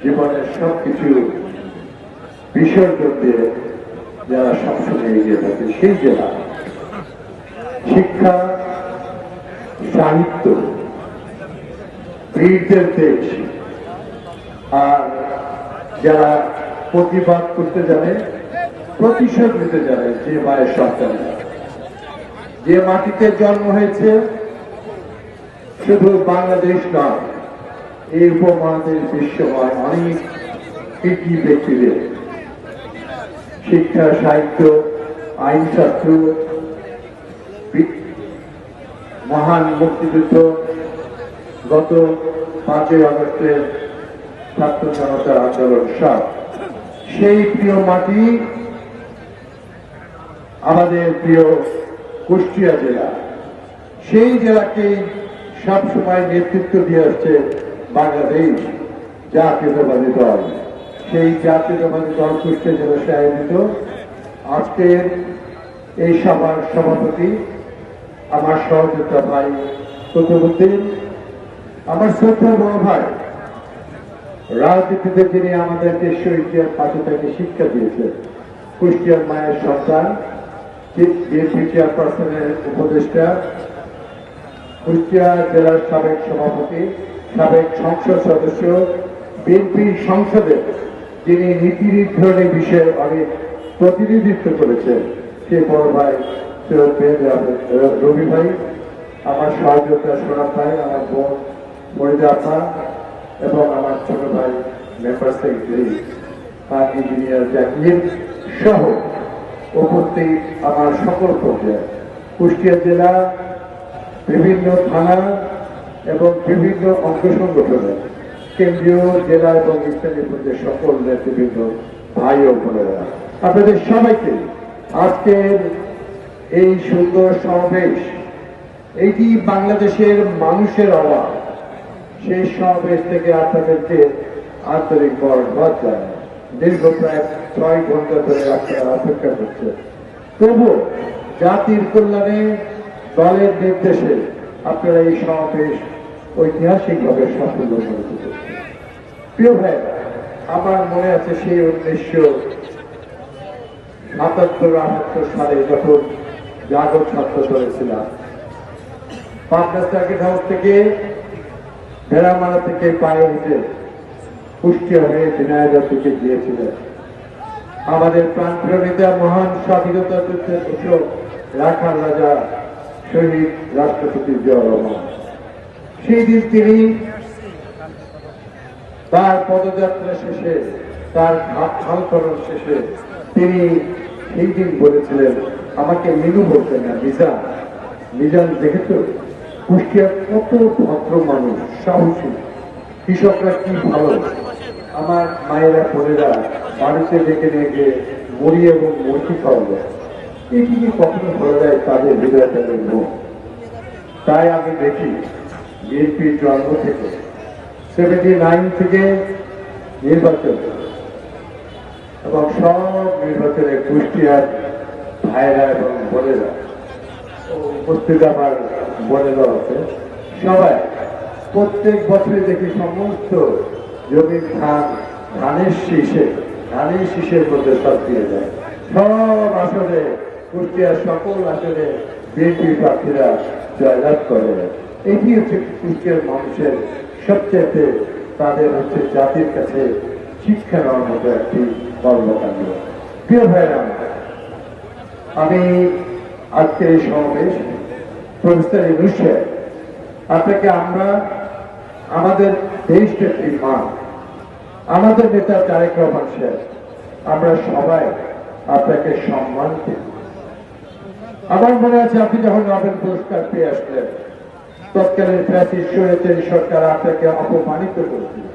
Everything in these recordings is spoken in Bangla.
জীবনের সবকিছু বিসর্জন দিয়ে যারা সবসময় এগিয়ে থাকে সেই জেলা শিক্ষা, সাহিত্য, বীরদের দেশ, আর যারা প্রতিবাদ করতে জানে, প্রতিশোধ নিতে জানে, যে মায়ের সন্তান, যে মাটিতে জন্ম হয়েছে শুধু বাংলাদেশ নয়, এই উপমহাদেশ বিশ্বময় অনেক কৃতি ব্যক্তিদের শিক্ষা, সাহিত্য, আইনশাস্ত্র, মহান মুক্তিযুদ্ধ, গত 5ই আগস্টের ছাত্র জনতার আন্দোলন সব সেই প্রিয় মাটি আমাদের প্রিয় কুষ্টিয়া জেলা। সেই জেলাকে সবসময় নেতৃত্ব দিয়ে আসছে বাংলাদেশ জাতীয়তাবাদী দল। সেই জাতীয়তাবাদী দল কুষ্টিয়া জেলাতে আয়োজিত আজকের এই সভার সভাপতি আমার সহযোদ্ধা ভাই কুতুবউদ্দিন, আমার শ্রদ্ধা বড় ভাই, রাজনীতিতে যিনি আমাদেরকে শহীদের পাশে থেকে শিক্ষা দিয়েছেন, কুষ্টিয়ার মায়ের সন্তান, বিএনপি চেয়ারপারসনের উপদেষ্টা, কুষ্টিয়া জেলার সাবেক সভাপতি, সাবেক সংসদ সদস্য, বিএনপি সংসদে যিনি নীতি নির্ধারণের বিষয়ে অনেক প্রতিনিধিত্ব করেছেন, সে বড় ভাই রবি ভাই, আমার সহযোদ্ধা সোনাম ভাই, আমার বোন মরিদা আপা এবং আমার ছোট ভাই মেম্বার সেক্রেটারি ইঞ্জিনিয়ার জাকির সহ উপস্থিত আমার সকল পর্যায়ে কুষ্টিয়া জেলা, বিভিন্ন থানা এবং বিভিন্ন অঙ্গ সংগঠনের কেন্দ্রীয়, জেলা এবং স্থানীয় পর্যায়ে সকল নেতৃবৃন্দ, ভাই ও বোনেরা, আপনাদের সবাইকে আজকের এই সুন্দর সমাবেশ, এইটি বাংলাদেশের মানুষের আওয়াজ, সেই সমাবেশ থেকে আপনাদেরকে আন্তরিক ধন্যবাদ জানাই। দীর্ঘ প্রায় 6 ঘন্টা ধরে আপনারা অপেক্ষা করছে, তবু জাতির কল্যাণে দলের নির্দেশে আপনারা এই সমাবেশ ঐতিহাসিকভাবে সাফল্য করে তুলেছেন। প্রিয় ভাই, আমার মনে আছে সেই 1977-78 সালে যখন জাগর ছাত্র করেছিলাম, পাবনা সার্কিট হাউস থেকে ভেড়ামারা থেকে পায়ে উঠে কুষ্টিয়া হয়ে ঝিনাইদহ থেকে গিয়েছিলেন আমাদের প্রাণপ্রিয় নেতা, মহান স্বাধীনতা যুদ্ধের ঘোষক, রাখাল রাজা শহীদ রাষ্ট্রপতি জিয়াউর রহমান। সেই দিন তিনি তার পদযাত্রা শেষে, তার খালকরণ শেষে তিনি সেই দিন বলেছিলেন, আমাকে মিনু বলতেন না, মিজান, মিজান দেখেছ কুষ্টিয়ার কত ভদ্র মানুষ, সাহসী, কৃষকরা কি ভালো, আমার মায়েরা বোনেরা বাড়িতে ডেকে নিয়ে গিয়ে মুড়ি এবং মুরগি খাওয়া যায়, এটি কি কখনো বলা যায় তাদের হৃদয়টা মুখ। তাই আমি দেখি বিএনপির জন্ম থেকে 79 থেকে নির্বাচন এবং সব নির্বাচনে কুষ্টিয়ার ভাইরা এবং বোনেরা, উপস্থিত আমার বোনেরা আছে, সবাই প্রত্যেক বছরে দেখি সমস্ত জমির ধানের শীষের মধ্যে সব দিয়ে যায়। সব আসলে কুষ্টিয়ার সকল আসলে বিএনপি প্রার্থীরা জয়লাভ করে। এটি হচ্ছে কুষ্টিয়ার মানুষের সবচেয়ে, তাদের হচ্ছে জাতির কাছে শিক্ষা নেওয়ার মতো একটি কর্মকাণ্ড। প্রিয় ভাইরা, আমি আজকের এই সমাবেশ প্রফেসর ইউনূস সাহেব, আপনাকে আমরা আমাদের দেশনেত্রী মা, আমাদের নেতা তারেক রহমান সাহেব, আমরা সবাই আপনাকে সম্মান দিই। আমার মনে আছে আপনি যখন নোবেল পুরস্কার পেয়ে আসলেন, তৎকালীন ফ্যাসিস্ট স্বৈরাচারী সরকার আপনাকে অপমানিত করেছিল,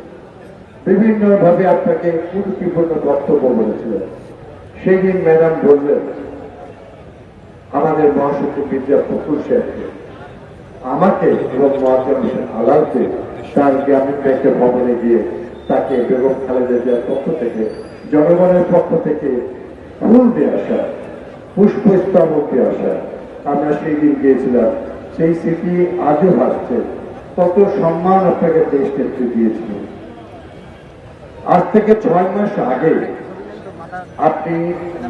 বিভিন্ন ভাবে আপনাকে কুরুচিপূর্ণ বক্তব্য বলেছিলেন। সেই দিন ম্যাডাম বললেন আমাদের মহাসচিব মির্জা ফখরুল সাহেবকে, আমাকে এবং মহাজম হোসেন আলালকে তার গ্রামীণ ব্যাংকের ভবনে গিয়ে তাকে বেগম খালেদা জিয়ার পক্ষ থেকে, জনগণের পক্ষ থেকে ফুল দিয়ে আসা, পুষ্পস্তবক দিয়ে আসা। আমরা সেই দিন গিয়েছিলাম, সেই স্মৃতি আজও ভাসছে, কত সম্মান আপনাকে দেশ নেত্রী দিয়েছিল। আজ থেকে 6 মাস আগে আপনি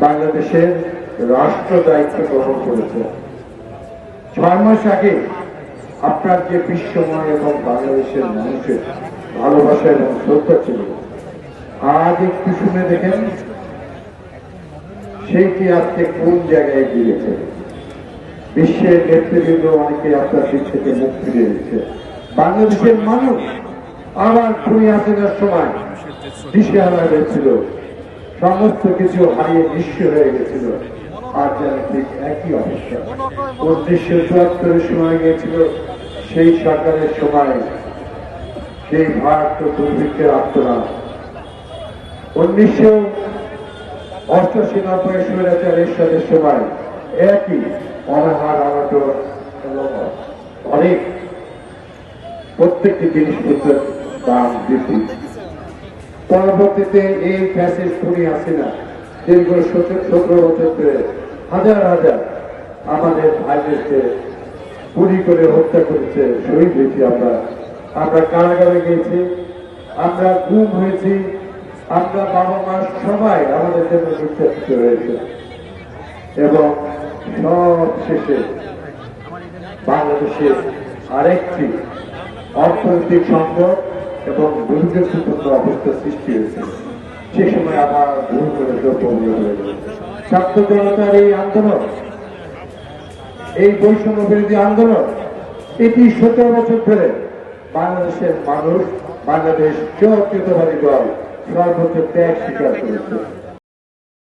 বাংলাদেশের রাষ্ট্র দায়িত্ব গ্রহণ করেছেন। 6 মাস আগে আপনার যে বিশ্বময় এবং বাংলাদেশের মানুষের ভালোবাসা এবং শ্রদ্ধা ছিল, আজ একটু শুনে দেখেন সেইটি আজকে কোন জায়গায় গিয়েছে। বিশ্বের নেতৃবৃন্দ অনেকে আপনার দিক থেকে মুখ ফিরিয়ে দিচ্ছে। বাংলাদেশের মানুষ আবার খুনি হাসিনার সময় দিশেহারা হয়েছিল, সমস্ত কিছু হারিয়ে নিঃস্ব হয়ে গেছিল। আর যেন ঠিক একই অবস্থা 1974 সময় গিয়েছিল, সেই সরকারের সময় সেই ভারত দুর্ভিক্ষের আত্মনাদ। 1988-90 স্বৈরাচার এরশাদের সময় একই অনাহার, অনটন এবং অনেক প্রত্যেকটি জিনিসপত্রের দাম বৃদ্ধি। পরবর্তীতে এই ফ্যাসিস্ট খুনি হাসিনা দীর্ঘ 17 বছর ধরে হাজার হাজার আমাদের ভাইদেরকে গুলি করে হত্যা করেছে, শহীদ হয়েছি। আমরা কারাগারে গেছি, আমরা গুম হয়েছি, আমরা বাবা মা সবাই আমাদের জন্য নির্যাতিত হয়েছে। এবং সব শেষে বাংলাদেশে আরেকটি অর্থনৈতিক সংকট এবং দুর্যোগপূর্ণ অবস্থা সৃষ্টি হয়েছে। সে সময় আবার ভুল করে দ্রব্যমূল্য হয়ে গেল। ছাত্র জনতার এই আন্দোলন, এই বৈষম্য বিরোধী আন্দোলন, এটি 17 বছর ধরে বাংলাদেশের মানুষ, বাংলাদেশ জাতীয়তাবাদী দল সর্বোচ্চ ত্যাগ স্বীকার করেছে।